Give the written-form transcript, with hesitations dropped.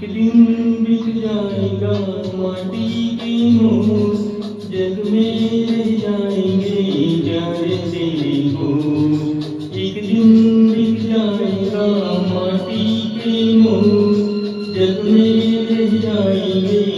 दिन बिक जाएगा माटी के मोर, जग में रह जाएंगे प्यारे तेरे को। एक दिन बिक जाएगा माटी के मोर, जग में रह जाएंगे